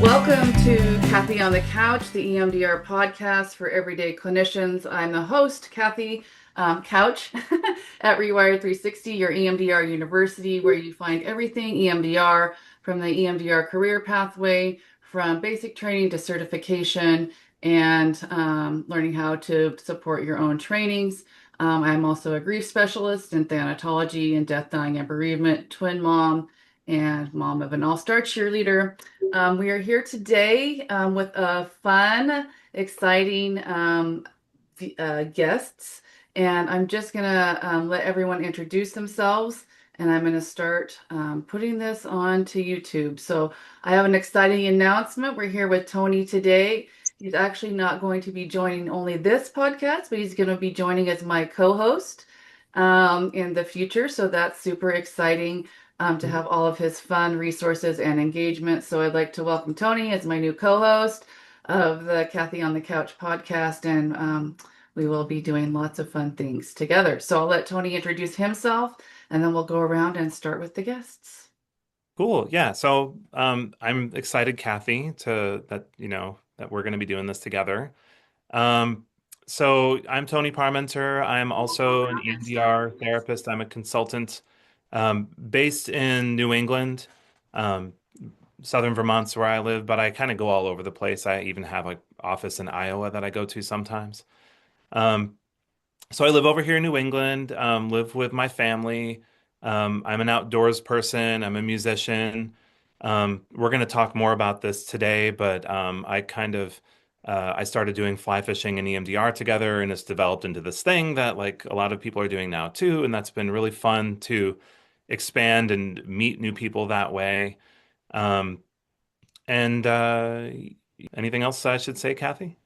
Welcome to Kathy on the Couch, the EMDR podcast for everyday clinicians. I'm the host, Kathy Couch, at Rewired 360, your EMDR university, where you find everything EMDR, from the EMDR career pathway, from basic training to certification, and learning how to support your own trainings. I'm also a grief specialist in thanatology and death, dying, and bereavement, twin mom, and mom of an all-star cheerleader. We are here today with a fun, exciting guests, and I'm just gonna let everyone introduce themselves, and I'm gonna start putting this on to YouTube. So I have an exciting announcement. We're here with Tony today. He's actually not going to be joining only this podcast, but he's going to be joining as my co-host in the future. So that's super exciting. To have all of his fun resources and engagement. So I'd like to welcome Tony as my new co-host of the Kathy on the Couch podcast, and we will be doing lots of fun things together. So I'll let Tony introduce himself, and then we'll go around and start with the guests. Cool. Yeah. So I'm excited, Kathy, that we're going to be doing this together. So I'm Tony Parmenter. I'm also an EMDR therapist. I'm a consultant based in New England. Southern Vermont's where I live, but I kind of go all over the place. I even have an office in Iowa that I go to sometimes. So I live over here in New England, live with my family. I'm an outdoors person. I'm a musician. We're going to talk more about this today, but I started doing fly fishing and EMDR together, and it's developed into this thing that like a lot of people are doing now too, and that's been really fun to expand and meet new people that way. And anything else I should say, Kathy?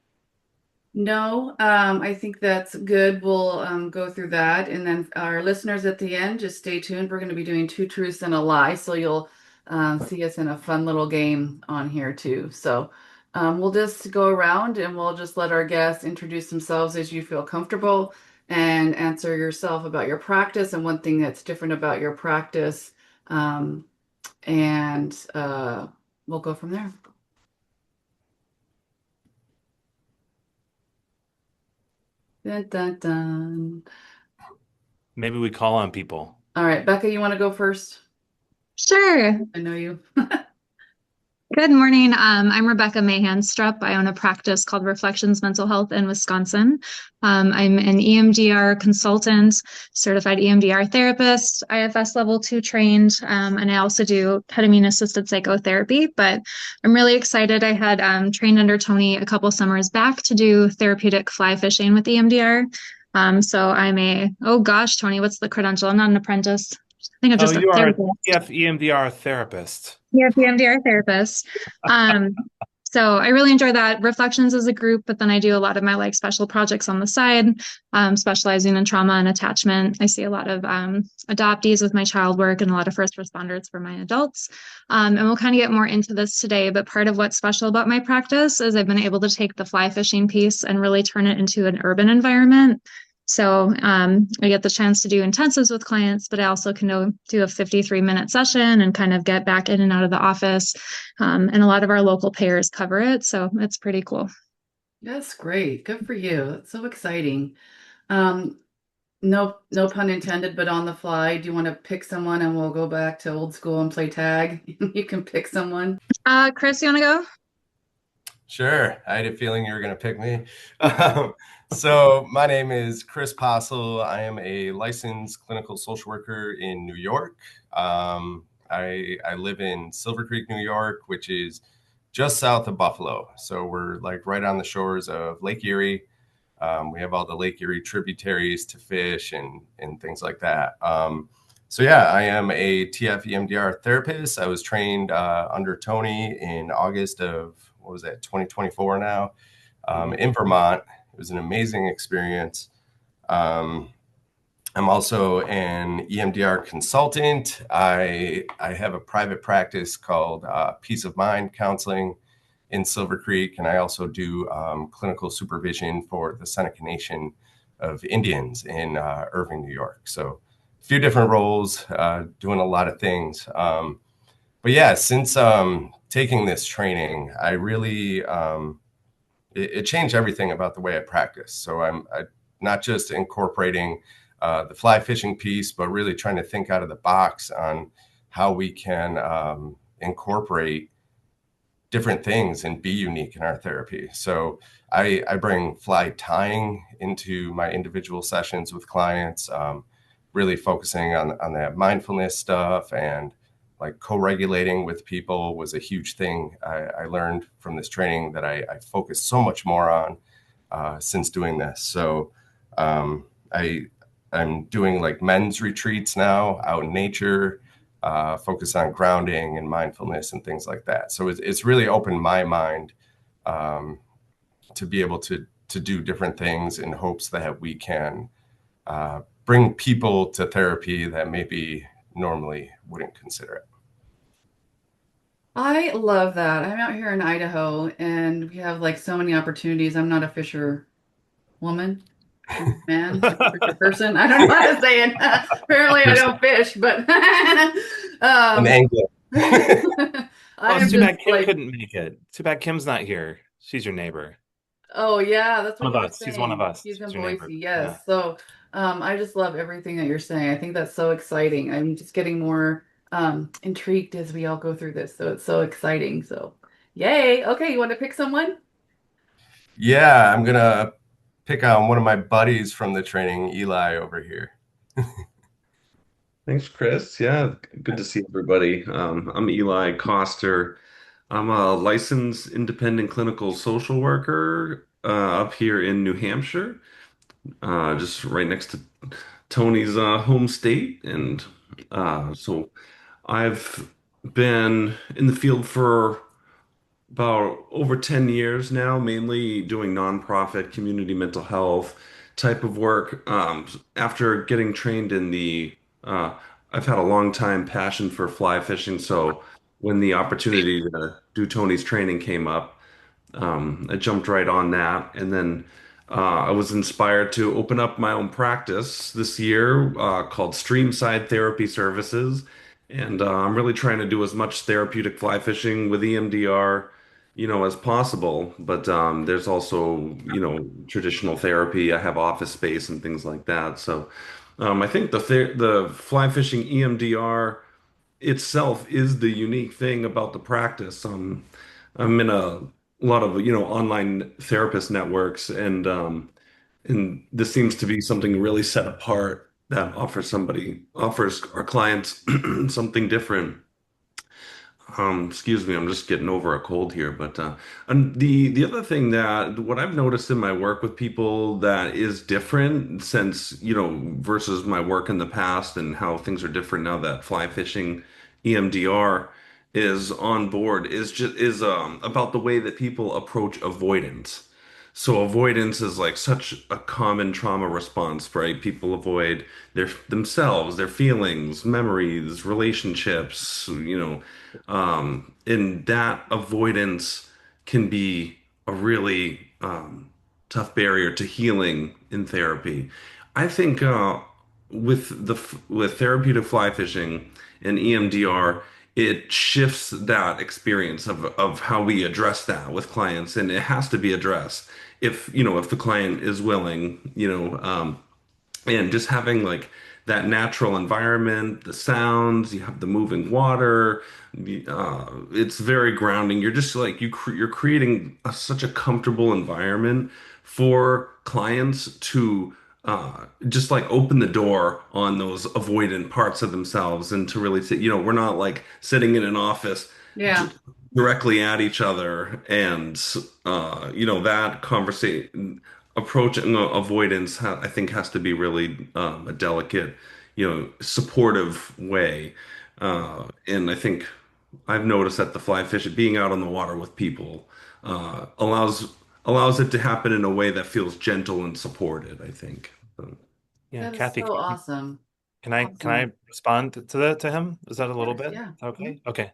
No, I think that's good. We'll go through that. And then our listeners at the end, just stay tuned. We're going to be doing two truths and a lie. So you'll see us in a fun little game on here too. So we'll just go around and we'll just let our guests introduce themselves as you feel comfortable and answer yourself about your practice and one thing that's different about your practice. And we'll go from there. Dun, dun, dun. Maybe we call on people. All right, Becca, you want to go first? Sure. I know you. Good morning. I'm Rebecca Mahanstrup. I own a practice called Reflections Mental Health in Wisconsin. I'm an EMDR consultant, certified EMDR therapist, IFS level 2 trained, and I also do ketamine-assisted psychotherapy. But I'm really excited. I had trained under Tony a couple summers back to do therapeutic fly fishing with EMDR. So oh gosh, Tony, what's the credential? I'm not an apprentice. I think I'm just a You are a therapist. EMDR therapist. Yeah, EMDR therapist. So I really enjoy that. Reflections as a group, but then I do a lot of my special projects on the side, specializing in trauma and attachment. I see a lot of adoptees with my child work and a lot of first responders for my adults. And we'll kind of get more into this today, but part of what's special about my practice is I've been able to take the fly fishing piece and really turn it into an urban environment. So I get the chance to do intensives with clients, but I also can do a 53-minute session and kind of get back in and out of the office. And a lot of our local payers cover it. So it's pretty cool. That's great. Good for you. That's so exciting. No pun intended, but on the fly, do you want to pick someone and we'll go back to old school and play tag? You can pick someone. Chris, you want to go? Sure. I had a feeling you were going to pick me. So my name is Chris Postle. I am a licensed clinical social worker in New York. I live in Silver Creek, New York, which is just south of Buffalo. So we're like right on the shores of Lake Erie. We have all the Lake Erie tributaries to fish and things like that. So yeah, I am a TF EMDR therapist. I was trained under Tony in August of 2024 now, in Vermont. It was an amazing experience. I'm also an EMDR consultant. I have a private practice called Peace of Mind Counseling in Silver Creek, and I also do clinical supervision for the Seneca Nation of Indians in Irving, New York. So a few different roles, doing a lot of things. But yeah, since taking this training, I really, it changed everything about the way I practice. So I'm not just incorporating the fly fishing piece, but really trying to think out of the box on how we can incorporate different things and be unique in our therapy. So I bring fly tying into my individual sessions with clients, really focusing on that mindfulness stuff, and like co-regulating with people was a huge thing I learned from this training that I focus so much more on since doing this. So I'm doing like men's retreats now out in nature, focus on grounding and mindfulness and things like that. So it's really opened my mind to be able to do different things in hopes that we can bring people to therapy that maybe normally wouldn't consider it. I love that. I'm out here in Idaho and we have like so many opportunities. I'm not a fisher woman, man, fisher person. I don't know how to say it. Apparently I don't fish, but An angler. Oh, I'm it's too bad just Kim like, couldn't make it. Too bad Kim's not here. She's your neighbor. oh yeah, that's what One you of were us. She's one of saying. us. He's in She's your neighbor. Boise, Yeah. yes. So I just love everything that you're saying. I think that's so exciting. I'm just getting more intrigued as we all go through this. So it's so exciting. So yay. Okay, you want to pick someone? Yeah, I'm gonna pick on one of my buddies from the training, Eli over here. Thanks, Chris. Yeah, good to see everybody. I'm Eli Coster. I'm a licensed independent clinical social worker up here in New Hampshire, just right next to Tony's home state. And so I've been in the field for about over 10 years now, mainly doing nonprofit community mental health type of work. After getting trained in uh, I've had a long time passion for fly fishing. So when the opportunity to do Tony's training came up, I jumped right on that. And then I was inspired to open up my own practice this year called Streamside Therapy Services. And I'm really trying to do as much therapeutic fly fishing with EMDR, as possible. But there's also, traditional therapy. I have office space and things like that. So I think the fly fishing EMDR itself is the unique thing about the practice. I'm in a lot of online therapist networks, and this seems to be something really set apart that offers our clients something different. Excuse me, I'm just getting over a cold here. But and the other thing that what I've noticed in my work with people that is different since, versus my work in the past and how things are different now that fly fishing EMDR is on board is about the way that people approach avoidance. So avoidance is like such a common trauma response, right? People avoid themselves, their feelings, memories, relationships, and that avoidance can be a really tough barrier to healing in therapy. I think with therapeutic fly fishing and EMDR, it shifts that experience of how we address that with clients, and it has to be addressed if the client is willing, and just having like that natural environment, the sounds, you have the moving water, it's very grounding. You're just like you're creating such a comfortable environment for clients to just like open the door on those avoidant parts of themselves, and to really say, we're not like sitting in an office Yeah. directly at each other, and that conversation approach and avoidance I think has to be really a delicate, supportive way, and I think I've noticed that the fly fish being out on the water with people allows it to happen in a way that feels gentle and supported, I think. So, Yeah, That is Kathy, so awesome. can I Awesome. respond to that to him? Is that a little Yes, bit? yeah. Okay. Okay.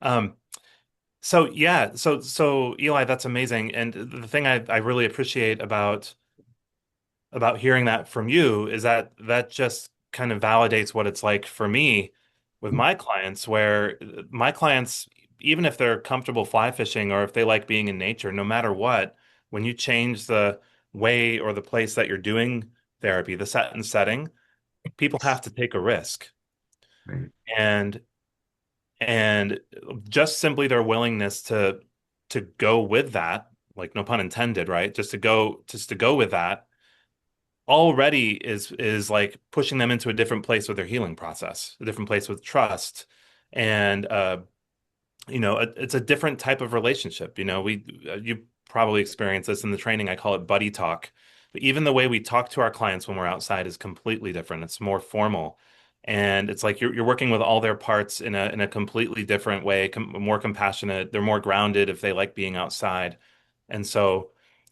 Um, so yeah, so Eli, that's amazing. And the thing I really appreciate about hearing that from you is that just kind of validates what it's like for me with my clients, where my clients, even if they're comfortable fly fishing or if they like being in nature, no matter what, when you change the way or the place that you're doing therapy, the set and setting, people have to take a risk. Right. And and just simply their willingness to go with that, like no pun intended, right? Just to go with that already is like pushing them into a different place with their healing process, a different place with trust. And it's a different type of relationship. You probably experience this in the training. I call it buddy talk. But even the way we talk to our clients when we're outside is completely different. It's more formal. And it's like you're working with all their parts in a completely different way, more compassionate. They're more grounded if they like being outside. And so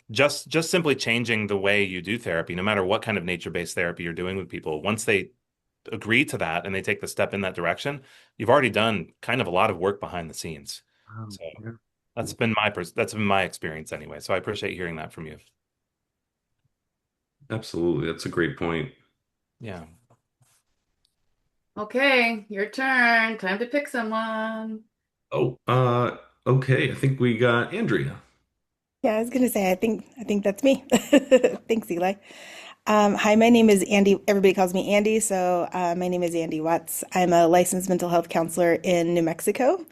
just simply changing the way you do therapy, no matter what kind of nature-based therapy you're doing with people, once they agree to that and they take the step in that direction, you've already done kind of a lot of work behind the scenes. So Yeah. that's been my experience anyway. So I appreciate hearing that from you. Absolutely. That's a great point. Yeah. Okay, your turn. Time to pick someone. Oh, okay. I think we got Andrea. Yeah, I was gonna say, I think that's me. Thanks, Eli. Hi, my name is Andy. Everybody calls me Andy, so my name is Andy Watts. I'm a licensed mental health counselor in New Mexico,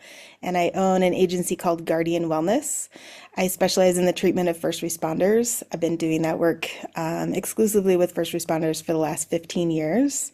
and I own an agency called Guardian Wellness. I specialize in the treatment of first responders. I've been doing that work exclusively with first responders for the last 15 years.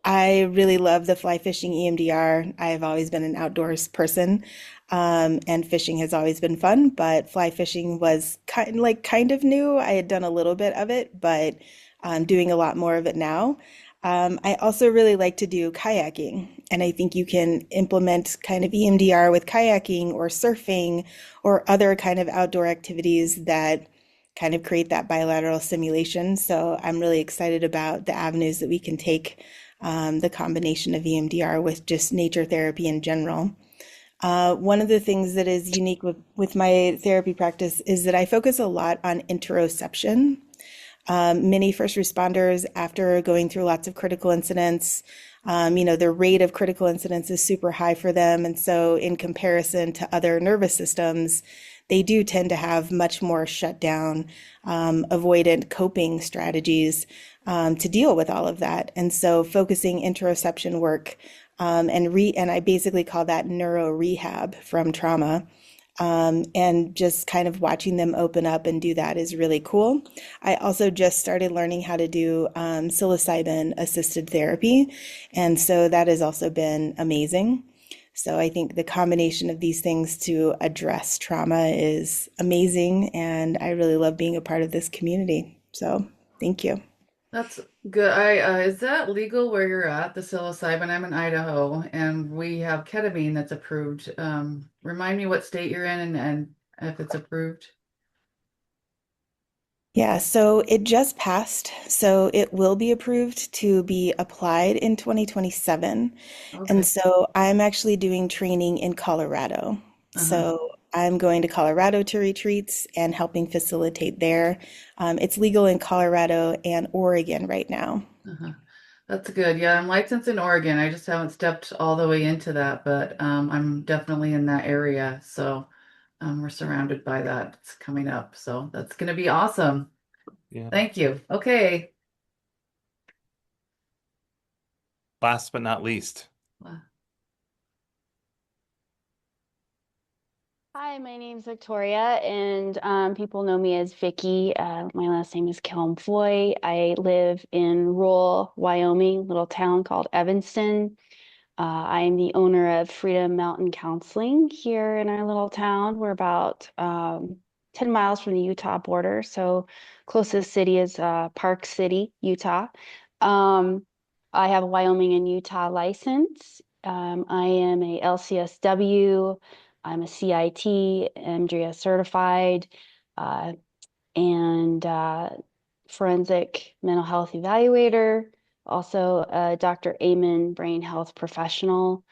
I really love the fly fishing EMDR. I've always been an outdoors person, and fishing has always been fun, but fly fishing was kind of new. I had done a little bit of it, but I'm doing a lot more of it now. I also really like to do kayaking, and I think you can implement kind of EMDR with kayaking or surfing or other kind of outdoor activities that kind of create that bilateral stimulation. So I'm really excited about the avenues that we can take the combination of EMDR with just nature therapy in general. One of the things that is unique with my therapy practice is that I focus a lot on interoception. Many first responders, after going through lots of critical incidents, their rate of critical incidents is super high for them. And so, in comparison to other nervous systems, they do tend to have much more shut down, avoidant coping strategies to deal with all of that. And so, focusing interoception work and I basically call that neuro rehab from trauma. And just kind of watching them open up and do that is really cool. I also just started learning how to do psilocybin assisted therapy. And so that has also been amazing. So I think the combination of these things to address trauma is amazing. And I really love being a part of this community. So thank you. That's good. Is that legal where you're at, the psilocybin? I'm in Idaho, and we have ketamine that's approved. Remind me what state you're in and if it's approved. Yeah, so it just passed. So it will be approved to be applied in 2027. And Okay. so I'm actually doing training in Colorado. Uh-huh. So I'm going to Colorado to retreats and helping facilitate there. It's legal in Colorado and Oregon right now. Uh-huh. That's good. Yeah, I'm licensed in Oregon. I just haven't stepped all the way into that, but I'm definitely in that area. So we're surrounded by that. It's coming up. So that's going to be awesome. Yeah. Thank you. Okay. Last but not least. Hi, my name's Victoria, and people know me as Vicky. My last name is Kilmfoy. I live in rural Wyoming, little town called Evanston. I am the owner of Freedom Mountain Counseling here in our little town. We're about 10 miles from the Utah border, so closest city is Park City, Utah. I have a Wyoming and Utah license. I am a LCSW. I'm a CIT, EMDRIA certified, and forensic mental health evaluator, also a Dr. Amen brain health professional.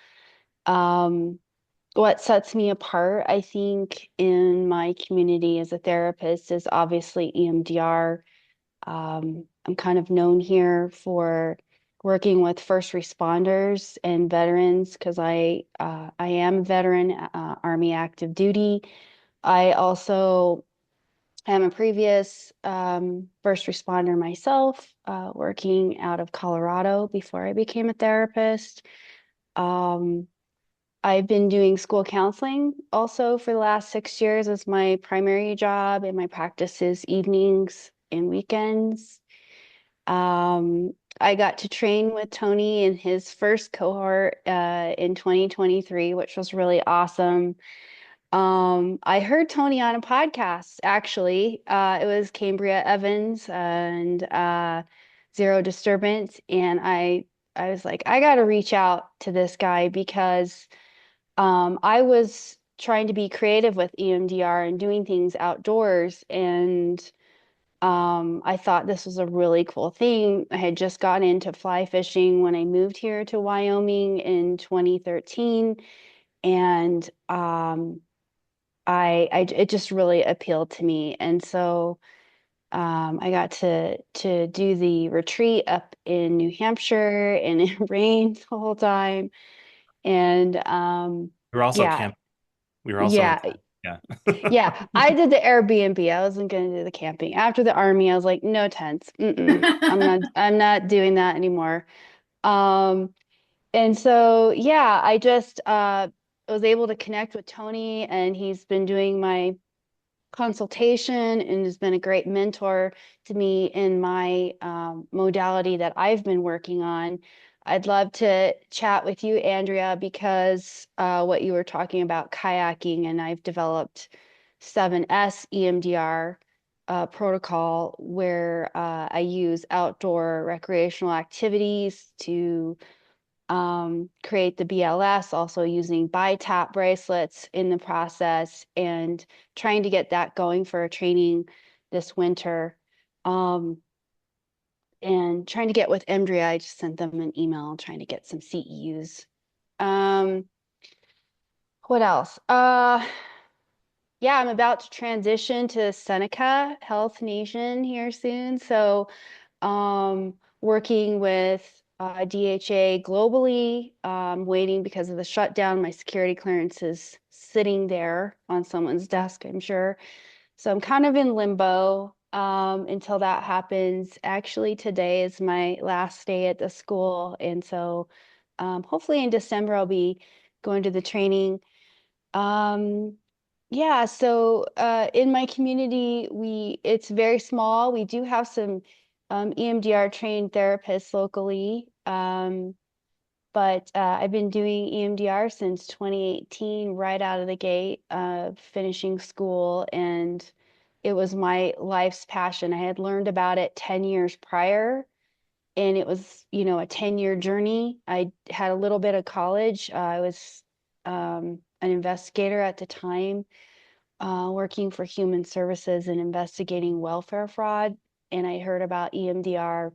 What sets me apart, I think, in my community as a therapist is obviously EMDR. I'm kind of known here for working with first responders and veterans because I am a veteran, Army active duty. I also am a previous first responder myself, working out of Colorado before I became a therapist. Um, I've been doing school counseling also for the last 6 years as my primary job, and my practice is evenings and weekends. I got to train with Tony in his first cohort in 2023, which was really awesome. I heard Tony on a podcast, actually. It was Cambria Evans and Zero Disturbance. And I was like, I got to reach out to this guy because I was trying to be creative with EMDR and doing things outdoors. And I thought this was a really cool thing. I had just gotten into fly fishing when I moved here to Wyoming in 2013. And it just really appealed to me. And so I got to do the retreat up in New Hampshire, and it rained the whole time. And We were also yeah, camping. We were also in yeah, tent. Yeah. yeah. I did the Airbnb. I wasn't going to do the camping. After the army, I was like, no tents. I'm not doing that anymore. Um, and so yeah, I just was able to connect with Tony, and he's been doing my consultation and has been a great mentor to me in my modality that I've been working on. I'd love to chat with you, Andrea, because what you were talking about kayaking, and I've developed 7S EMDR protocol where I use outdoor recreational activities to create the BLS, also using BiTAP bracelets in the process, and trying to get that going for a training this winter. Um, and trying to get with EMDRIA. I just sent them an email trying to get some CEUs. Um, what else? Yeah, I'm about to transition to Seneca Health Nation here soon. So working with DHA globally, waiting because of the shutdown. My security clearance is sitting there on someone's desk, I'm sure. So I'm kind of in limbo until that happens. Actually, today is my last day at the school. And so hopefully in December, I'll be going to the training. Um, yeah, so in my community, it's very small. We do have some EMDR trained therapists locally, but I've been doing EMDR since 2018, right out of the gate, finishing school, and it was my life's passion. I had learned about it 10 years prior, and it was, a 10-year journey. I had a little bit of college. I was an investigator at the time, working for human services and investigating welfare fraud. And I heard about EMDR,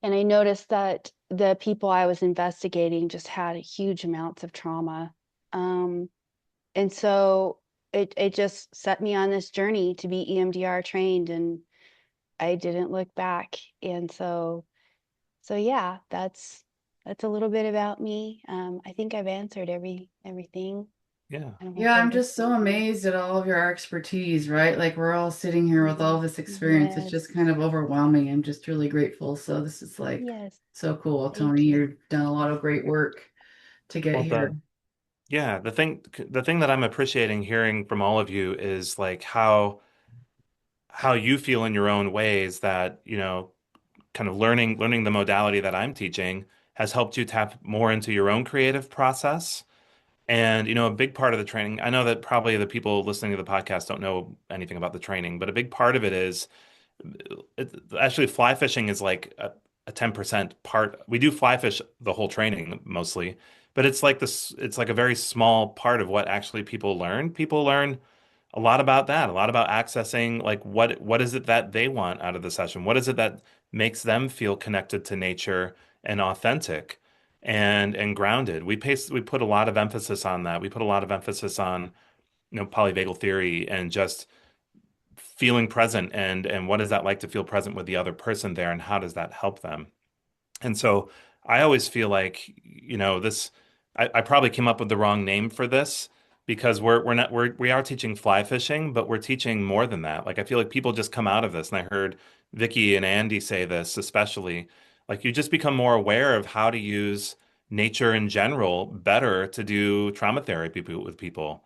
and I noticed that the people I was investigating just had huge amounts of trauma. Um, and so it just set me on this journey to be EMDR trained, and I didn't look back. And so yeah, that's a little bit about me. I think I've answered everything. Yeah. I don't know if Yeah, I'm there's just so amazed at all of your expertise, right? Like we're all sitting here with all this experience. It's Yes, just kind of overwhelming. I'm just really grateful. So this is like yes, so cool, thank Tony. you. You've done a lot of great work to get Well here. done. Yeah, the thing that I'm appreciating hearing from all of you is like how you feel in your own ways that, kind of learning the modality that I'm teaching has helped you tap more into your own creative process. And, a big part of the training, I know that probably the people listening to the podcast don't know anything about the training, but a big part of it is actually fly fishing is like a 10% part. We do fly fish the whole training mostly, but it's like a very small part of what actually people learn. People learn a lot about that, a lot about accessing like what is it that they want out of the session? What is it that makes them feel connected to nature and authentic and grounded? We put a lot of emphasis on that. We put a lot of emphasis on, polyvagal theory and just feeling present and what is that like to feel present with the other person there and how does that help them? And so I always feel like, I probably came up with the wrong name for this because we are teaching fly fishing, but we're teaching more than that. Like I feel like people just come out of this, and I heard Vicky and Andy say this especially, like you just become more aware of how to use nature in general better to do trauma therapy with people.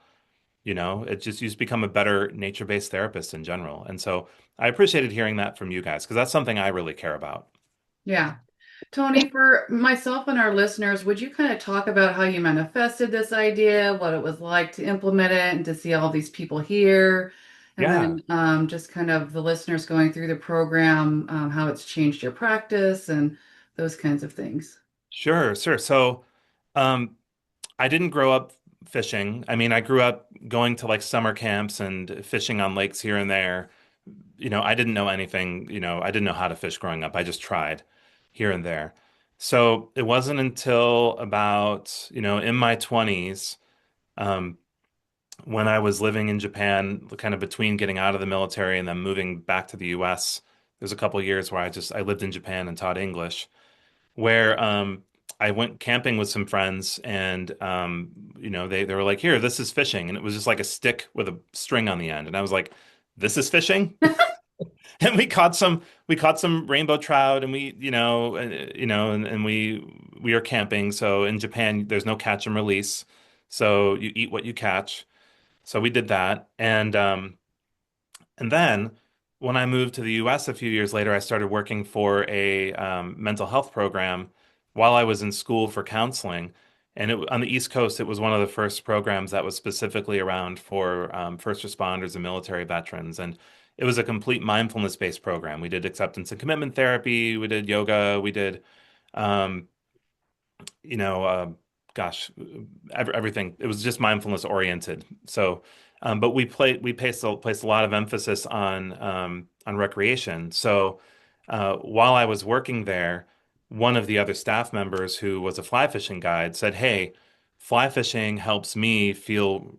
You just become a better nature-based therapist in general. And so I appreciated hearing that from you guys because that's something I really care about. Yeah. Tony, for myself and our listeners, would you kind of talk about how you manifested this idea, what it was like to implement it and to see all these people here? And Yeah. then just kind of the listeners going through the program, how it's changed your practice and those kinds of things. Sure, sure. So, um, I didn't grow up fishing. I mean, I grew up going to like summer camps and fishing on lakes here and there. I didn't know anything, I didn't know how to fish growing up. I just tried here and there. So it wasn't until about, in my 20s, um, when I was living in Japan, kind of between getting out of the military and then moving back to the US. There's a couple of years where I lived in Japan and taught English where I went camping with some friends and they were like, here, this is fishing. And it was just like a stick with a string on the end. And I was like, this is fishing? And we caught some rainbow trout and and we are camping. So in Japan, there's no catch and release. So you eat what you catch. So we did that. And then when I moved to the US a few years later, I started working for a mental health program while I was in school for counseling. And on the East Coast, it was one of the first programs that was specifically around for first responders and military veterans. And it was a complete mindfulness-based program. We did acceptance and commitment therapy, we did yoga, we did um, you know, gosh, everything. It was just mindfulness oriented. So, but we placed a lot of emphasis on recreation. So, while I was working there, one of the other staff members who was a fly fishing guide said, "Hey, fly fishing helps me feel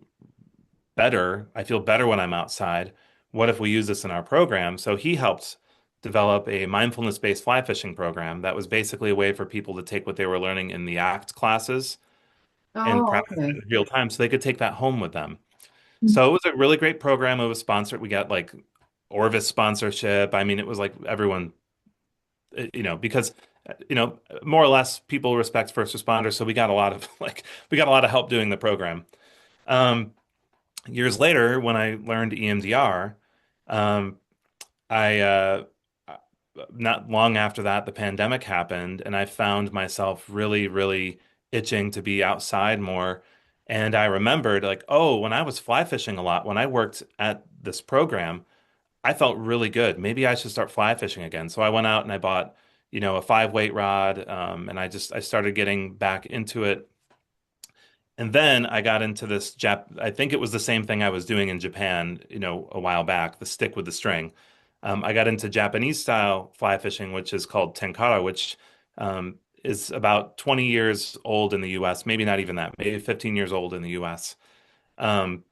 better. I feel better when I'm outside. What if we use this in our program?" So he helped develop a mindfulness-based fly fishing program that was basically a way for people to take what they were learning in the ACT classes and Oh, practice it okay. in real time so they could take that home with them. So it was a really great program. It was sponsored. We got like Orvis sponsorship. I mean, it was like everyone, because more or less people respect first responders. So we got a lot of we got a lot of help doing the program. Um, Years later, when I learned EMDR, um, I not long after that, the pandemic happened, and I found myself really, really itching to be outside more. And I remembered, like, oh, when I was fly fishing a lot, when I worked at this program, I felt really good. Maybe I should start fly fishing again. So I went out and I bought, a 5 weight rod, and I started getting back into it. And then I got into this I think it was the same thing I was doing in Japan, a while back, the stick with the string. I got into Japanese style fly fishing, which is called tenkara, which is about 20 years old in the US, maybe not even that, maybe 15 years old in the US. Um,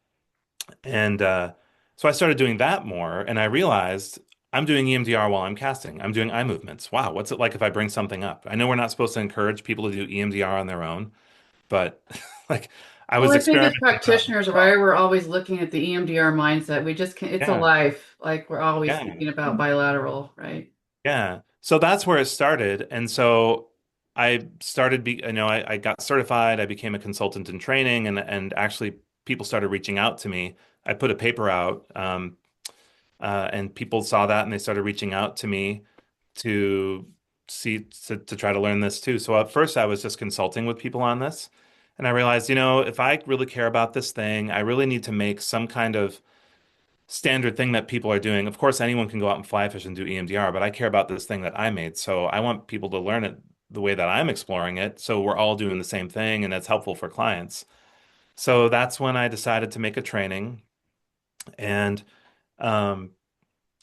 and so I started doing that more, and I realized I'm doing EMDR while I'm casting. I'm doing eye movements. Wow, what's it like if I bring something up? I know we're not supposed to encourage people to do EMDR on their own, but like I Well, was I think as experimenting. practitioners, right, we're always looking at the EMDR mindset. We just can't, it's a Yeah, life. Like we're always yeah, thinking about bilateral, right? yeah. So that's where it started. And so I started, I got certified. I became a consultant in training, and actually people started reaching out to me. I put a paper out, and people saw that and they started reaching out to me to to try to learn this too. So at first I was just consulting with people on this. And I realized, if I really care about this thing, I really need to make some kind of standard thing that people are doing. Of course, anyone can go out and fly fish and do EMDR, but I care about this thing that I made. So I want people to learn it the way that I'm exploring it. So we're all doing the same thing and it's helpful for clients. So that's when I decided to make a training. And um,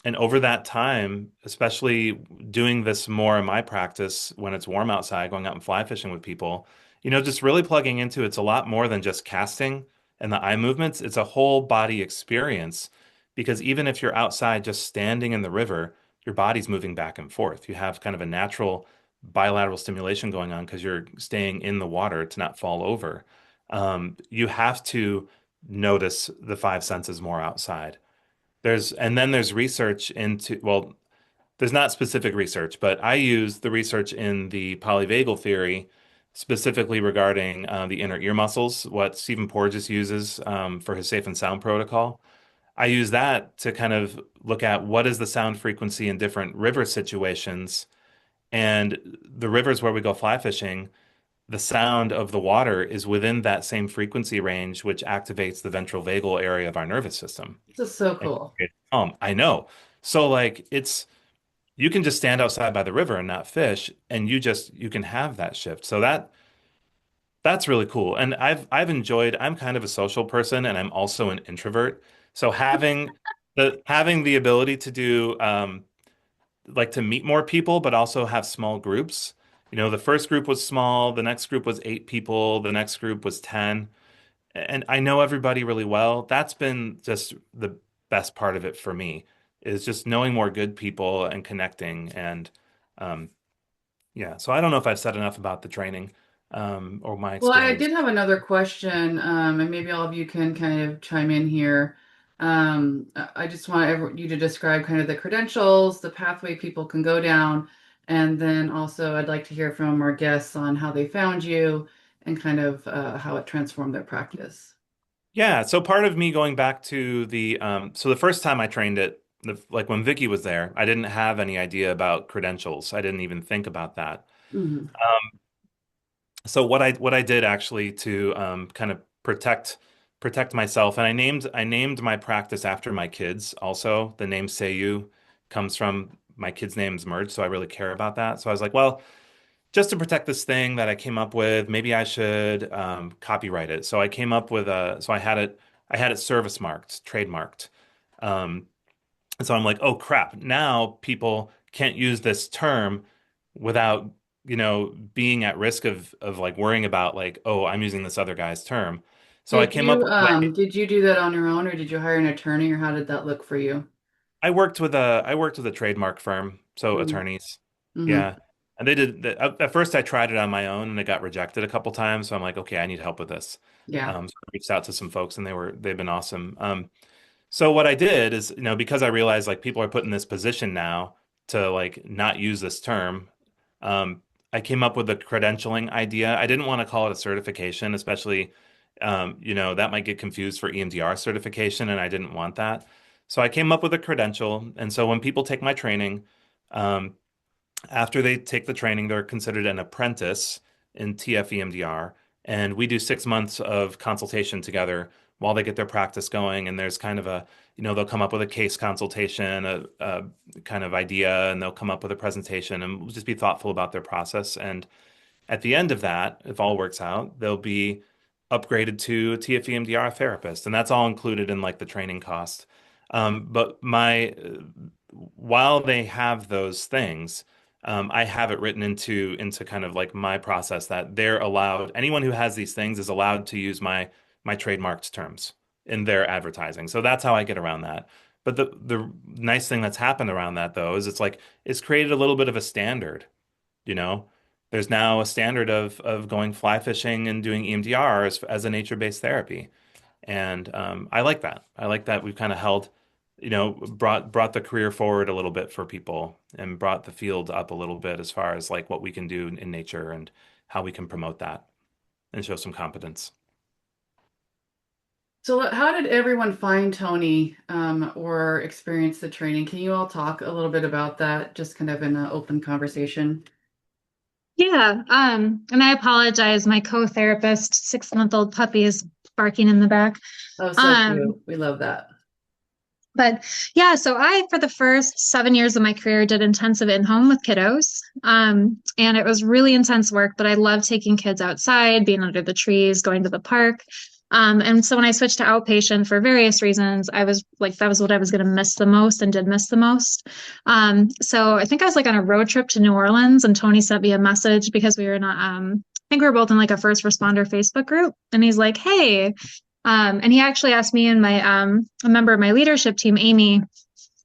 and over that time, especially doing this more in my practice when it's warm outside, going out and fly fishing with people, just really plugging into it's a lot more than just casting and the eye movements. It's a whole body experience because even if you're outside just standing in the river, your body's moving back and forth. You have kind of a natural bilateral stimulation going on because you're staying in the water to not fall over. You have to notice the five senses more outside. And then there's research into, well, there's not specific research, but I use the research in the polyvagal theory, specifically regarding the inner ear muscles, what Stephen Porges uses for his safe and sound protocol. I use that to kind of look at what is the sound frequency in different river situations. And the rivers where we go fly fishing, the sound of the water is within that same frequency range, which activates the ventral vagal area of our nervous system. This is so cool. I know. So like you can just stand outside by the river and not fish, and you can have that shift. So that's really cool. And I've enjoyed, I'm kind of a social person and I'm also an introvert. So having the ability to do like to meet more people, but also have small groups. The first group was small, the next group was 8 people, the next group was 10. And I know everybody really well. That's been just the best part of it for me, is just knowing more good people and connecting. And yeah, so I don't know if I've said enough about the training or my Well, I experience. did have another question, and maybe all of you can kind of chime in here. I just want you to describe kind of the credentials, the pathway people can go down, and then also I'd like to hear from our guests on how they found you and kind of how it transformed their practice. Yeah, so part of me going back to so the first time I trained it, like when Vicky was there, I didn't have any idea about credentials. I didn't even think about that. Mhm. So what I did actually to kind of protect myself, and I named my practice after my kids. Also, the name Seiyu comes from my kids' names merged, so I really care about that. So I was like, well, just to protect this thing that I came up with, maybe I should copyright it. So I came up with so I had it service marked, trademarked. And so I'm like, oh crap, now people can't use this term without, being at risk of like worrying about like, oh, I'm using this other guy's term. So I came up with like Did you do that on your own, or did you hire an attorney, or how did that look for you? I worked with a trademark firm, so Mm-hmm. attorneys. Mm-hmm. Yeah. And they did at first I tried it on my own and it got rejected a couple times. So I'm like, okay, I need help with this. Yeah. So I reached out to some folks and they've been awesome. So what I did is, because I realized like people are put in this position now to like not use this term, um, I came up with a credentialing idea. I didn't want to call it a certification, especially, that might get confused for EMDR certification, and I didn't want that. So I came up with a credential. And so when people take my training, um, after they take the training, they're considered an apprentice in TF-EMDR, and we do 6 months of consultation together while they get their practice going. And there's kind of they'll come up with a case consultation, a kind of idea, and they'll come up with a presentation, and we'll just be thoughtful about their process. And at the end of that, if all works out, they'll be upgraded to a TF-EMDR therapist, and that's all included in like the training cost. But while they have those things, I have it written into kind of like my process that they're allowed, anyone who has these things is allowed to use my trademarked terms in their advertising. So that's how I get around that. But the nice thing that's happened around that though is it's created a little bit of a standard, you know. There's now a standard of going fly fishing and doing EMDR as a nature-based therapy. And I like that. I like that we've kind of held, brought the career forward a little bit for people and brought the field up a little bit as far as like what we can do in nature and how we can promote that and show some competence. So how did everyone find Tony or experience the training? Can you all talk a little bit about that, just kind of in an open conversation? Yeah, and I apologize. My co-therapist, 6-month-old puppy, is barking in the back. Oh, so cute. We love that. But yeah, so I, for the first 7 years of my career, did intensive in-home with kiddos. And it was really intense work, but I loved taking kids outside, being under the trees, going to the park. And so when I switched to outpatient for various reasons, I was like, that was what I was going to miss the most and did miss the most. So I think I was like on a road trip to New Orleans, and Tony sent me a message because we were in I think we were both in like a first responder Facebook group. And he's like, hey, and he actually asked me and my a member of my leadership team, Amy,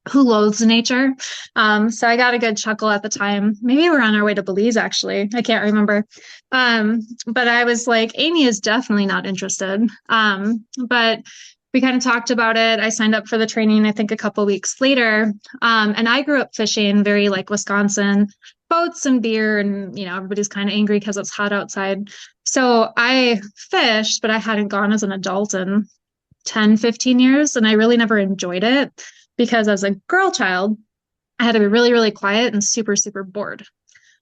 who loathes nature. So I got a good chuckle at the time. Maybe we're on our way to Belize, actually. I can't remember. But I was like, Amy is definitely not interested. But we kind of talked about it. I signed up for the training, I think a couple weeks later. And I grew up fishing, very like Wisconsin, boats and beer, and everybody's kind of angry because it's hot outside. So I fished, but I hadn't gone as an adult in 10, 15 years, and I really never enjoyed it because as a girl child, I had to be really, really quiet and super, super bored,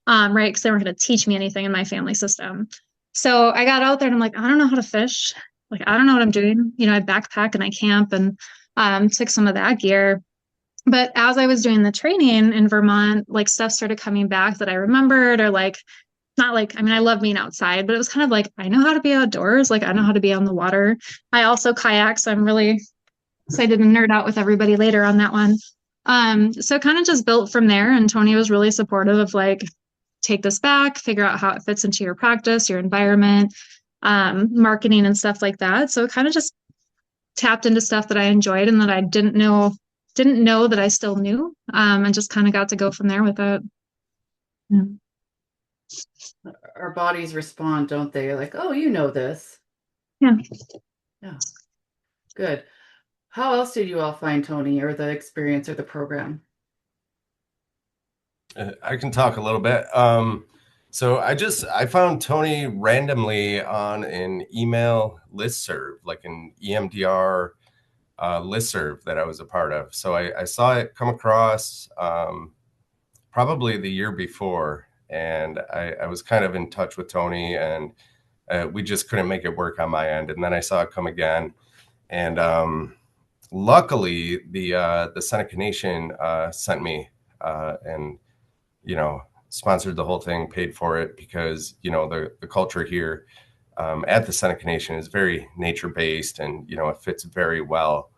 right? Because they weren't going to teach me anything in my family system. So I got out there and I'm like, I don't know how to fish. Like, I don't know what I'm doing. I backpack and I camp and took some of that gear. But as I was doing the training in Vermont, like stuff started coming back that I remembered, or like, not like, I mean, I love being outside, but it was kind of like, I know how to be outdoors. Like, I know how to be on the water. I also kayak, so I'm really excited to nerd out with everybody later on that one. So kind of just built from there. And Tony was really supportive of like, take this back, figure out how it fits into your practice, your environment, marketing and stuff like that. So it kind of just tapped into stuff that I enjoyed and that I didn't know that I still knew, and just kind of got to go from there with it. Yeah. Our bodies respond, don't they? Like, oh, you know this. Yeah. Yeah. Good. How else did you all find Tony or the experience or the program? I can talk a little bit. So I found Tony randomly on an email listserv, like an EMDR listserv that I was a part of. So I saw it come across probably the year before, and I was kind of in touch with Tony, and we just couldn't make it work on my end. And then I saw it come again, and luckily the Seneca Nation sent me and sponsored the whole thing, paid for it, because the culture here at the Seneca Nation is very nature based, and it fits very well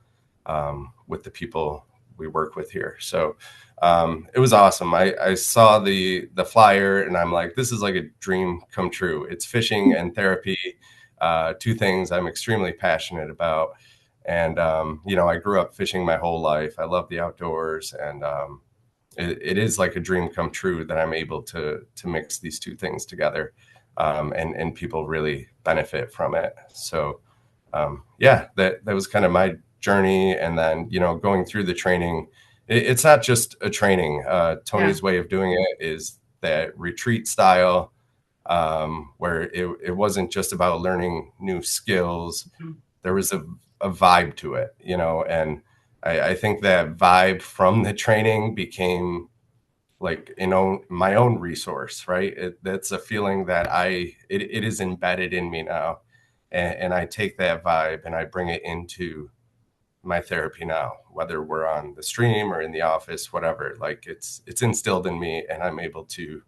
with the people we work with here. So it was awesome. I saw the flyer and I'm like, this is like a dream come true. It's fishing and therapy, two things I'm extremely passionate about. And I grew up fishing my whole life. I love the outdoors, and it is like a dream come true that I'm able to mix these two things together, and people really benefit from it. So that was kind of my journey. And then going through the training, it's not just a training. Tony's way of doing it is that retreat style, where it wasn't just about learning new skills. There was a vibe to it, and I think that vibe from the training became like, my own resource, right? That's a feeling that it is embedded in me now. And I take that vibe and I bring it into my therapy now, whether we're on the stream or in the office, whatever. Like it's instilled in me, and I'm able to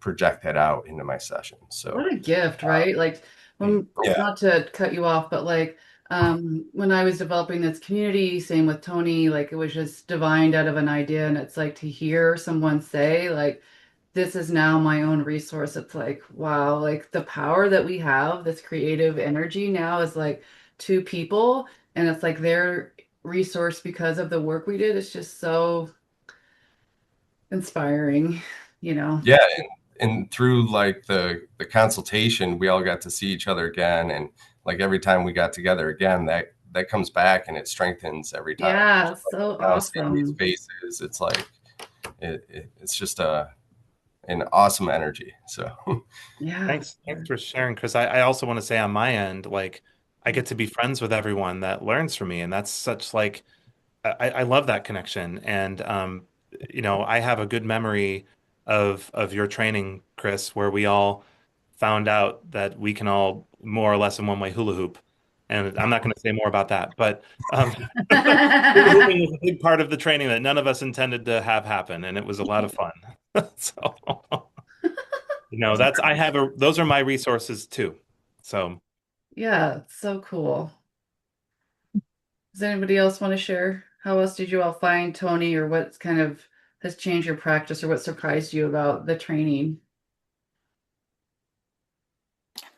project that out into my session. So what a gift, right? Like, not to cut you off, but like when I was developing this community, same with Tony, like it was just divined out of an idea. And it's like to hear someone say like, this is now my own resource. It's like, wow, like the power that we have, this creative energy now is like two people, and it's like their resource because of the work we did. It's just so inspiring, Yeah. And through like the consultation, we all got to see each other again. And like every time we got together again, that comes back and it strengthens every time. Yeah, so awesome. These faces, it's like it's just an awesome energy. So yeah. Thanks for sharing, Chris. I also want to say on my end, like I get to be friends with everyone that learns from me, and that's such like I love that connection. And I have a good memory of your training, Chris, where we all found out that we can all more or less in one way hula hoop. And I'm not going to say more about that, but hula hooping was a big part of the training that none of us intended to have happen, and it was a lot of fun. So, those are my resources too. So, yeah, so cool. Does anybody else want to share? How else did you all find Tony, or what kind of has changed your practice, or what surprised you about the training?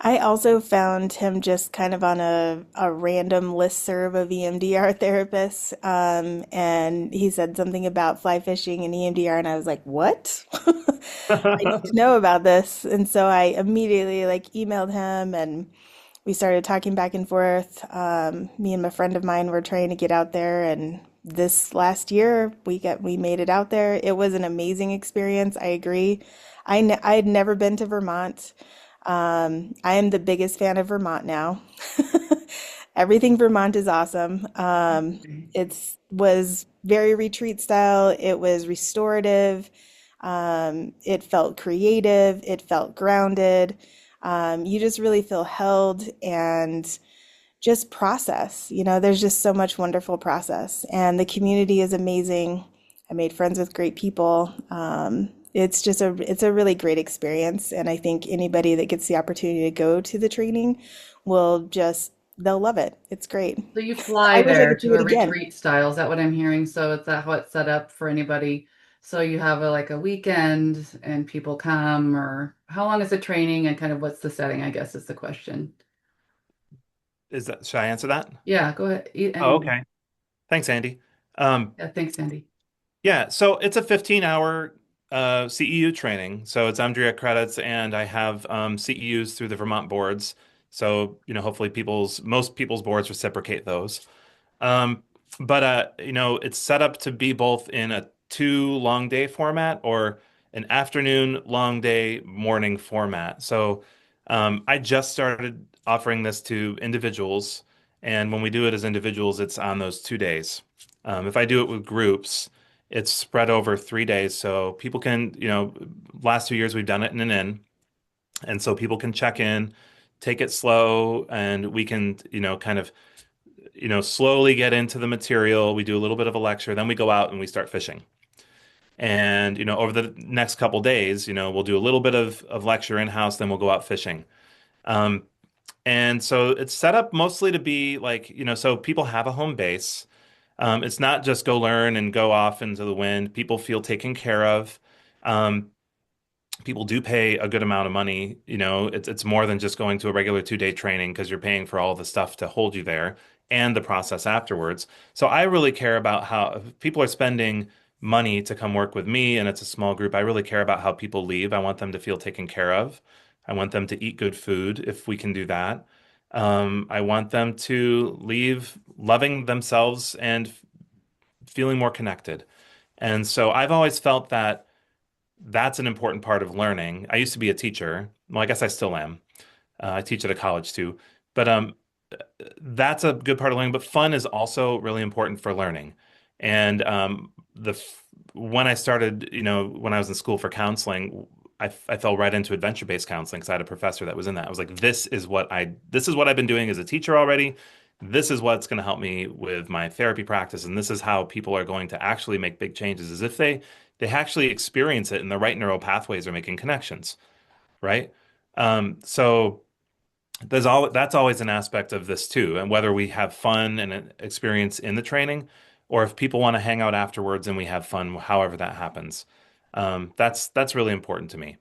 I also found him just kind of on a random listserv of EMDR therapists. And he said something about fly fishing and EMDR, and I was like, what? I need to know about this. And so I immediately like emailed him and we started talking back and forth. Me and a friend of mine were trying to get out there, and this last year we made it out there. It was an amazing experience. I agree. I had never been to Vermont. I am the biggest fan of Vermont now. Everything Vermont is awesome. It's was very retreat style. It was restorative. It felt creative. It felt grounded. You just really feel held and just process. There's just so much wonderful process, and the community is amazing. I made friends with great people. It's a really great experience, and I think anybody that gets the opportunity to go to the training will just they'll love it. It's great. So you I fly wish I there could do to it a again. retreat style. Is that what I'm hearing? So is that how it's set up for anybody? So you have like a weekend and people come, or how long is the training and kind of what's the setting, I guess is the question. Should I answer that? Yeah, go ahead. Oh, And okay. Thanks, Andy. Um, yeah, thanks, Sandy. yeah, so it's a 15-hour CEU training. So it's EMDRIA credits, and I have CEUs through the Vermont boards. So, hopefully most people's boards reciprocate those. Um, but it's set up to be both in a 2 long day format or an afternoon long day morning format. So I just started offering this to individuals, and when we do it as individuals, it's on those 2 days. If I do it with groups, it's spread over 3 days. So people can, last 2 years we've done it in an inn, and so people can check in, take it slow, and we can, kind of slowly get into the material. We do a little bit of a lecture, then we go out and we start fishing. And, over the next couple days, we'll do a little bit of lecture in-house, then we'll go out fishing. Um, and so it's set up mostly to be like, so people have a home base. It's not just go learn and go off into the wind. People feel taken care of. Um, People do pay a good amount of money. It's more than just going to a regular 2 day training because you're paying for all the stuff to hold you there and the process afterwards. So I really care about how if people are spending money to come work with me and it's a small group. I really care about how people leave. I want them to feel taken care of. I want them to eat good food if we can do that. I want them to leave loving themselves and feeling more connected. And so I've always felt that that's an important part of learning. I used to be a teacher. Well, I guess I still am. I teach at a college too. But that's a good part of learning. But fun is also really important for learning. And when I started, when I was in school for counseling, I fell right into adventure-based counseling because I had a professor that was in that. I was like, this is what I've been doing as a teacher already. This is what's going to help me with my therapy practice, and this is how people are going to actually make big changes, is if they actually experience it and the right neural pathways are making connections, right? So that's always an aspect of this too, and whether we have fun and an experience in the training, or if people want to hang out afterwards and we have fun, however that happens. That's really important to me.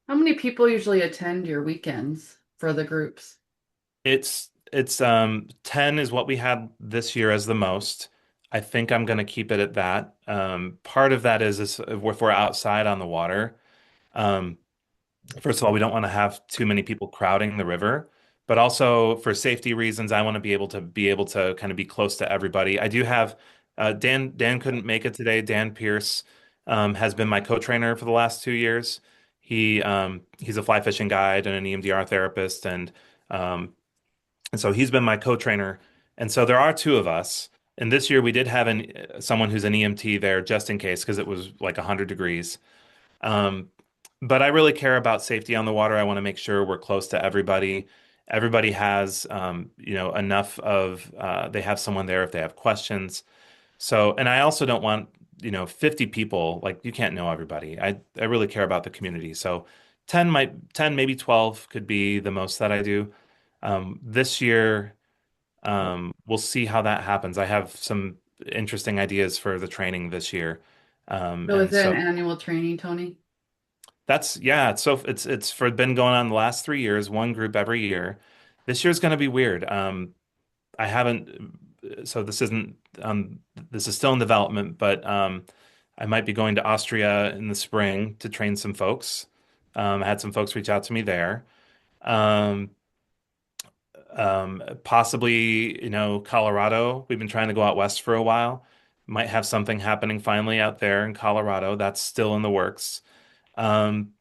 How many people usually attend your weekends for the groups? It's 10 is what we had this year as the most. I think I'm going to keep it at that. Part of that is if we're outside on the water. Um, First of all, we don't want to have too many people crowding the river, but also for safety reasons, I want to be able to kind of be close to everybody. I do have Dan couldn't make it today. Dan Pierce has been my co-trainer for the last 2 years. He's a fly fishing guide and an EMDR therapist, and so he's been my co-trainer. And so there are two of us. And this year we did have someone who's an EMT there just in case because it was like 100 degrees. Um, but I really care about safety on the water. I want to make sure we're close to everybody. Everybody has, enough of, they have someone there if they have questions. So, and I also don't want, 50 people, like you can't know everybody. I really care about the community. So 10, maybe 12 could be the most that I do. This year, we'll see how that happens. I have some interesting ideas for the training this year. So is And it so an annual training, Tony? Yeah, it's for been going on the last 3 years, one group every year. This year's going to be weird. I haven't, so this is still in development, but I might be going to Austria in the spring to train some folks. I had some folks reach out to me there. Um, Possibly, Colorado. We've been trying to go out west for a while. Might have something happening finally out there in Colorado. That's still in the works. Um,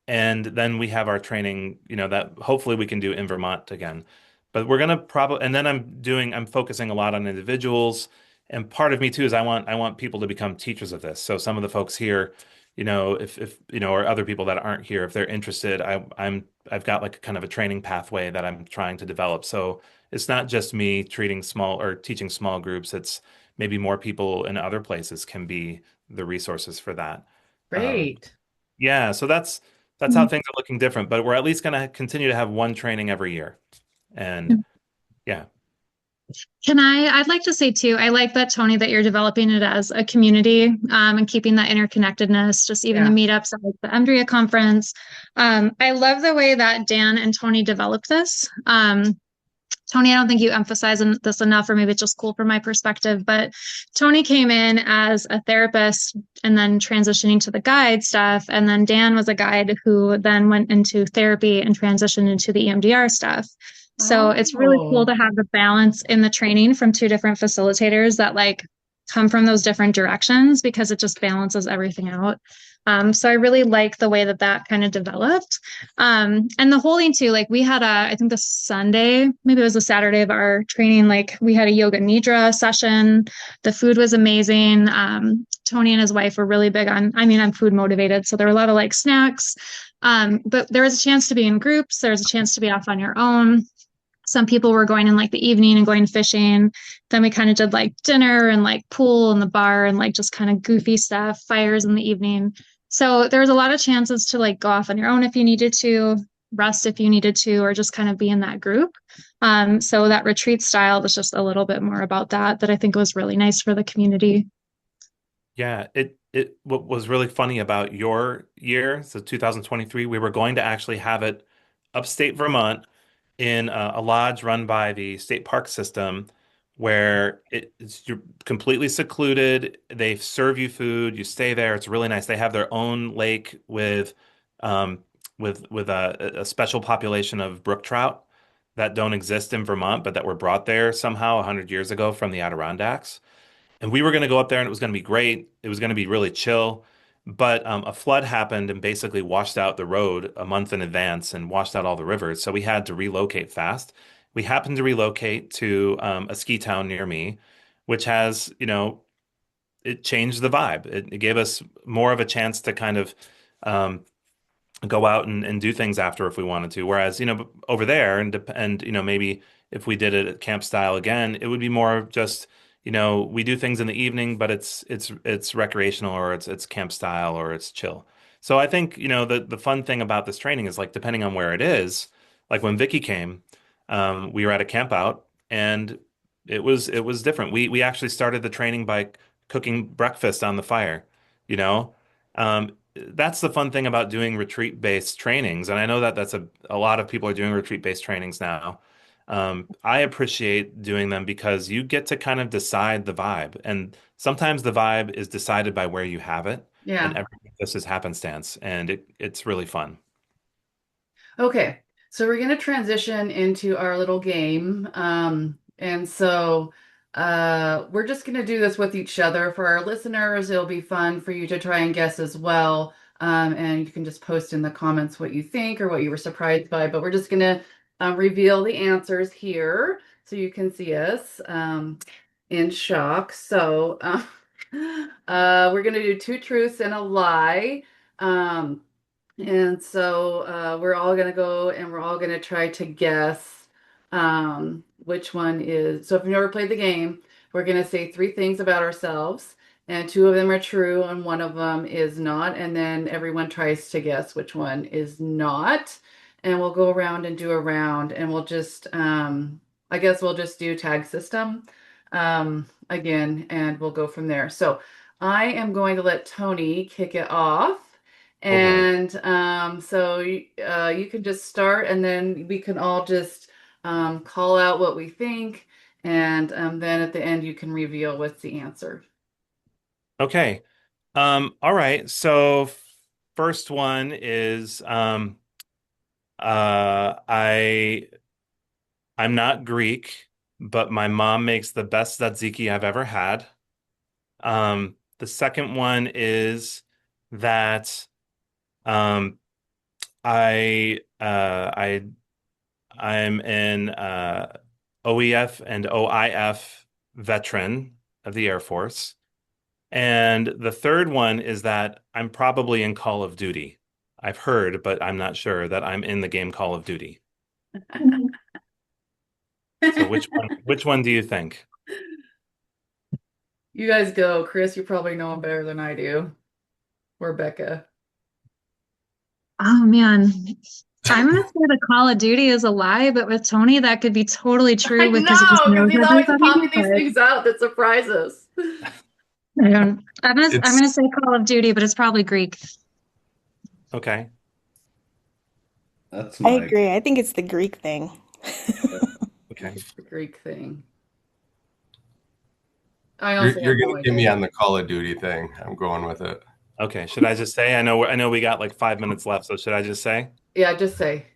and then we have our training, that hopefully we can do in Vermont again. But we're gonna probably, and then I'm focusing a lot on individuals. And part of me too is I want people to become teachers of this. So some of the folks here, if or other people that aren't here, if they're interested, I've got like kind of a training pathway that I'm trying to develop. So it's not just me treating small or teaching small groups. It's maybe more people in other places can be the resources for that. Um, Great. yeah, so that's how things are looking different, but we're at least going to continue to have one training every year. And yeah, I'd like to say too, I like that, Tony, that you're developing it as a community, and keeping that interconnectedness, just even the Yeah. meetups like the EMDRIA conference. I love the way that Dan and Tony developed this. Tony, I don't think you emphasize this enough, or maybe it's just cool from my perspective, but Tony came in as a therapist and then transitioning to the guide stuff. And then Dan was a guide who then went into therapy and transitioned into the EMDR stuff. So it's really cool Oh, to have the balance in the training from two different facilitators that like come from those different directions, because it just balances everything out. So I really like the way that that kind of developed. And the holding too, like we had I think the Sunday, maybe it was the Saturday of our training, like we had a yoga nidra session. The food was amazing. Tony and his wife were really big on, I mean, I'm food motivated. So there were a lot of like snacks. But there was a chance to be in groups. There was a chance to be off on your own. Some people were going in like the evening and going fishing. Then we kind of did like dinner and like pool in the bar and like just kind of goofy stuff, fires in the evening. So there was a lot of chances to like go off on your own if you needed to, rest if you needed to, or just kind of be in that group. So that retreat style was just a little bit more about that I think was really nice for the community. yeah. It what was really funny about your year, so 2023, we were going to actually have it upstate Vermont in a lodge run by the state park system, where you're completely secluded. They serve you food. You stay there. It's really nice. They have their own lake um, with a special population of brook trout that don't exist in Vermont, but that were brought there somehow 100 years ago from the Adirondacks. And we were going to go up there and it was going to be great. It was going to be really chill. But a flood happened and basically washed out the road a month in advance and washed out all the rivers. So we had to relocate fast. We happened to relocate to a ski town near me, which has, it changed the vibe. It gave us more of a chance to kind of um, go out and do things after if we wanted to. Whereas, over there and maybe if we did it at camp style again, it would be more of just, we do things in the evening, but it's recreational, or it's camp style, or it's chill. So I think, the fun thing about this training is like depending on where it is, like when Vicky came, we were at a camp out and it was different. We actually started the training by cooking breakfast on the fire, you know. That's the fun thing about doing retreat-based trainings. And I know that a lot of people are doing retreat-based trainings now. I appreciate doing them because you get to kind of decide the vibe. And sometimes the vibe is decided by where you have it, and yeah. everything just is happenstance. And it's really fun. Okay. So we're going to transition into our little game. And so we're just going to do this with each other. For our listeners, it'll be fun for you to try and guess as well. And you can just post in the comments what you think or what you were surprised by. But we're just going to reveal the answers here so you can see us in shock. So we're going to do two truths and a lie. And so we're all going to go and we're all going to try to guess which one is. So if you've never played the game, we're going to say three things about ourselves, and two of them are true and one of them is not. And then everyone tries to guess which one is not. And we'll go around and do a round, and we'll just, I guess we'll just do tag system again, and we'll go from there. So I am going to let Tony kick it off. And so you can just start, and then we can all just call out what we think, and then at the end you can reveal what's the answer. Okay. All right. So first one is I I'm not Greek, but my mom makes the best tzatziki I've ever had. The second one is that um I I'm an OEF and OIF veteran of the Air Force. And the third one is that I'm probably in Call of Duty. I've heard, but I'm not sure that I'm in the game Call of Duty. So which one do you think? You guys go. Chris, you probably know him better than I do. Or Becca. Oh man. I'm gonna say the Call of Duty is a lie, but with Tony, that could be totally I true because he just know, because knows he's always everybody. popping these But things out that surprise us. I don't, I'm It's gonna say Call of Duty, but it's probably Greek. Okay. That's I my agree. I think it's the Greek thing. Okay. It's the Greek thing. I you're also you're have no gonna get me idea. on the Call of Duty thing. I'm going with it. Okay. Should I just say? I know we got like 5 minutes left, so should I just say? Yeah, just say.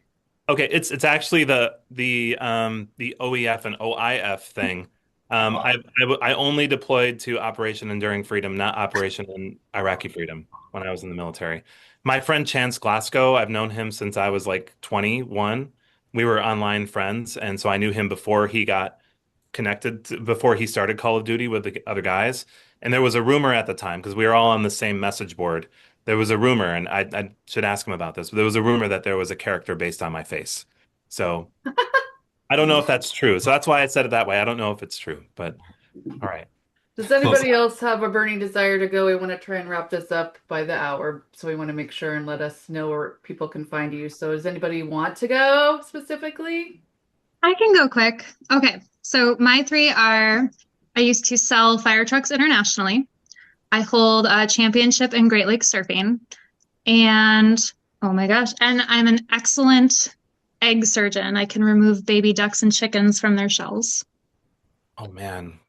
Okay, it's actually the OEF and OIF thing. I only deployed to Operation Enduring Freedom, not Operation Iraqi Freedom, when I was in the military. My friend Chance Glasgow, I've known him since I was like 21. We were online friends, and so I knew him before he got before he started Call of Duty with the other guys. And there was a rumor at the time, because we were all on the same message board. There was a rumor, and I should ask him about this, but there was a rumor that there was a character based on my face. So I don't know if that's true. So that's why I said it that way. I don't know if it's true, but all right. Does Close anybody else have a burning desire to go? We want to try and wrap this up by the hour, so we want to make sure and let us know where people can find you. So does anybody want to go specifically? I can go quick. Okay, so my three are I used to sell fire trucks internationally. I hold a championship in Great Lakes surfing. And oh my gosh, and I'm an excellent egg surgeon. I can remove baby ducks and chickens from their shells. Oh man.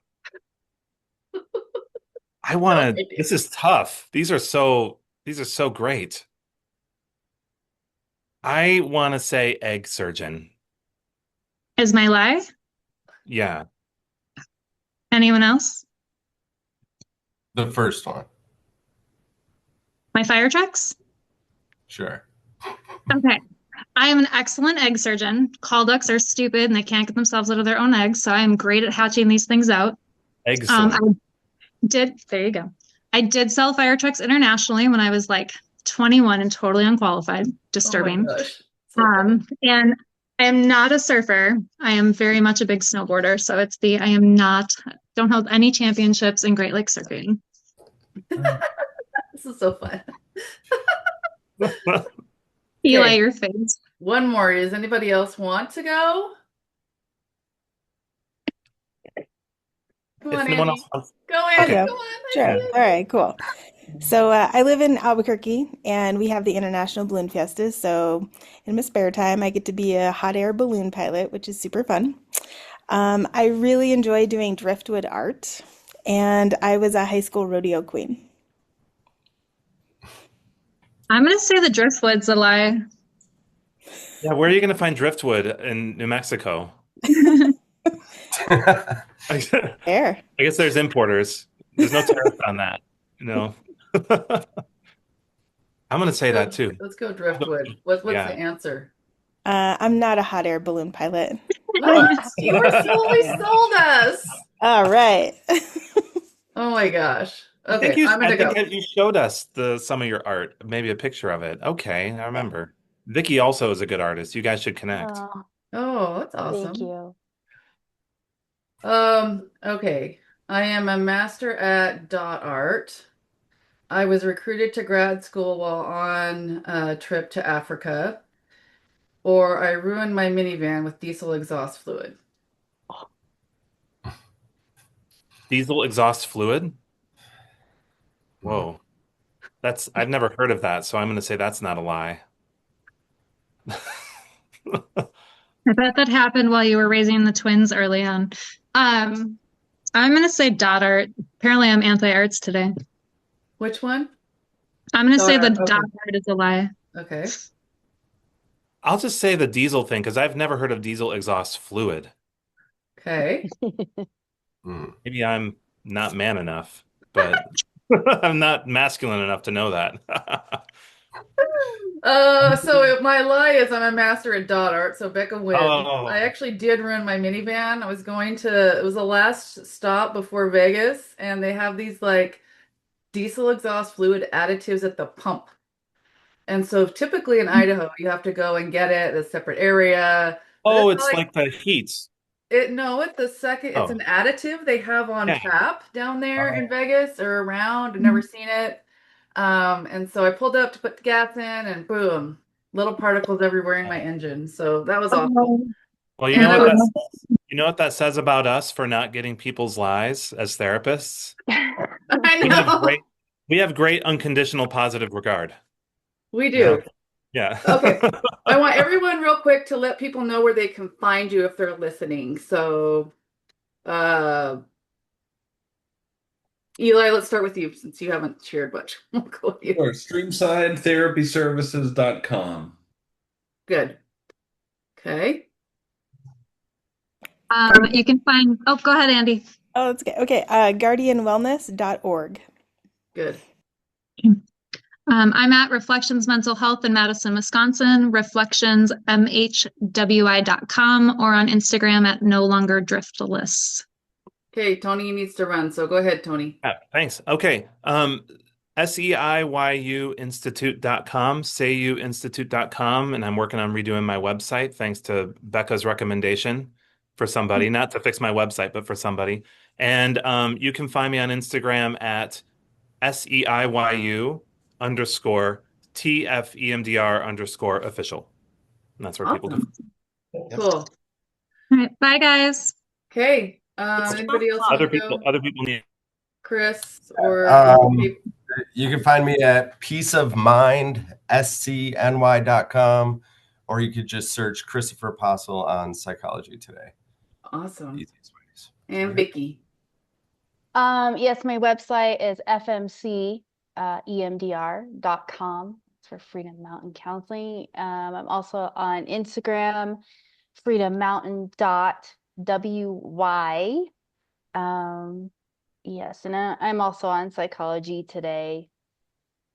No idea. This is tough. These are so great. I want to say egg surgeon. Is my lie? Yeah. Anyone else? the first one. My fire trucks? Sure. Okay. I am an excellent egg surgeon. Call ducks are stupid and they can't get themselves out of their own eggs, so I am great at hatching these things out. Excellent. There you go. I did sell fire trucks internationally when I was like 21 and totally unqualified. Oh my Disturbing. gosh. So funny. And I am not a surfer. I am very much a big snowboarder. So don't hold any championships in Great Lakes surfing. This is so fun. Eli, Okay. your face. One more. Does anybody else want to go? Come If on, no one Andy. else wants, Go, I'll Andy. go. Come on. Sure. All right, cool. So I live in Albuquerque, and we have the International Balloon Fiestas. So in my spare time, I get to be a hot air balloon pilot, which is super fun. I really enjoy doing driftwood art, and I was a high school rodeo queen. I'm going to say the driftwood's a lie. yeah, where are you going to find driftwood in New Mexico? I There. guess there's importers. There's no tariff on that. No. I'm going to say that too. Let's go driftwood. What's the Yeah. answer? I'm not a hot air balloon pilot. What? You were slowly Yeah. sold us. All right. Oh my gosh. I Okay, think I'm gonna go. you showed us some of your art, maybe a picture of it. Okay, I remember. Vicky also is a good artist. You guys should connect. Oh, Oh, that's thank awesome. you. Okay. I am a master at dot art. I was recruited to grad school while on a trip to Africa, or I ruined my minivan with diesel exhaust fluid. Diesel exhaust fluid? Whoa. I've never heard of that, so I'm going to say that's not a lie. I bet that happened while you were raising the twins early on. I'm going to say dot art. Apparently, I'm anti-arts today. Which one? I'm going to say the Okay. dot art is a lie. Okay. I'll just say the diesel thing because I've never heard of diesel exhaust fluid. Okay. Maybe I'm not man enough, but I'm not masculine enough to know that. So my lie is I'm a master at dot art, so Becca wins. I Oh, actually did run my minivan. It was the last stop before Vegas, and they have these like diesel exhaust fluid additives at the pump. And so typically in Idaho, you have to go and get it at a separate area. But oh, it's not it's like like the heats. it's an Oh, additive they have on yeah. tap down there in Oh, Vegas or around. I've never seen it. And so I pulled up to put the gas in and boom, little particles everywhere in my engine. So that was awful. Well, And I was, you know what that says about us for not getting people's lies as therapists? I We have know great unconditional positive regard. we Yeah. do. Yeah. Okay. I want everyone real quick to let people know where they can find you if they're listening. So, Eli, let's start with you since you haven't shared much. We'll go with you. Or streamsidetherapyservices.com. Good. Okay. You can find, oh, go ahead, Andy. Oh, that's good. Okay, guardianwellness.org. Good. I'm at Reflections Mental Health in Madison, Wisconsin, reflectionsmhwi.com, or on Instagram at No Longer Driftless. Okay, Tony needs to run, so go ahead, Tony. Yeah, thanks. Okay. SEIYUinstitute.com, sayuinstitute.com, and I'm working on redoing my website thanks to Becca's recommendation for somebody, not to fix my website, but for somebody. And you can find me on Instagram at SEIYU_TFEMDR_official. And that's where people can. Awesome. Cool. All right, bye, guys. Okay. Anybody else want to go? Other people need. Chris or you can find me at peaceofmindscny.com, or you could just search Christopher Apostle on Psychology Today. Awesome. Easiest ways. And Vicky. Yes, my website is fmcemdr.com. It's for Freedom Mountain Counseling. I'm also on Instagram, freedommountain.wy. Yes, and I'm also on Psychology Today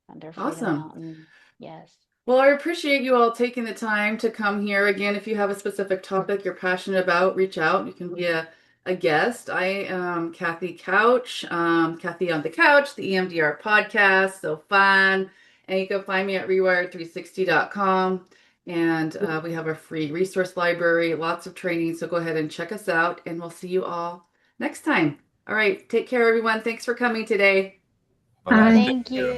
under Freedom Awesome. Mountain. Yes. Well, I appreciate you all taking the time to come here. Again, if you have a specific topic you're passionate about, reach out. You can be a guest. I am Kathy Couch, Kathy on the Couch, the EMDR Podcast. So fun. And you can find me at rewired360.com. And we have a free resource library, lots of training. So go ahead and check us out, and we'll see you all next time. All right. Take care, everyone. Thanks for coming today. Bye-bye. Thank you.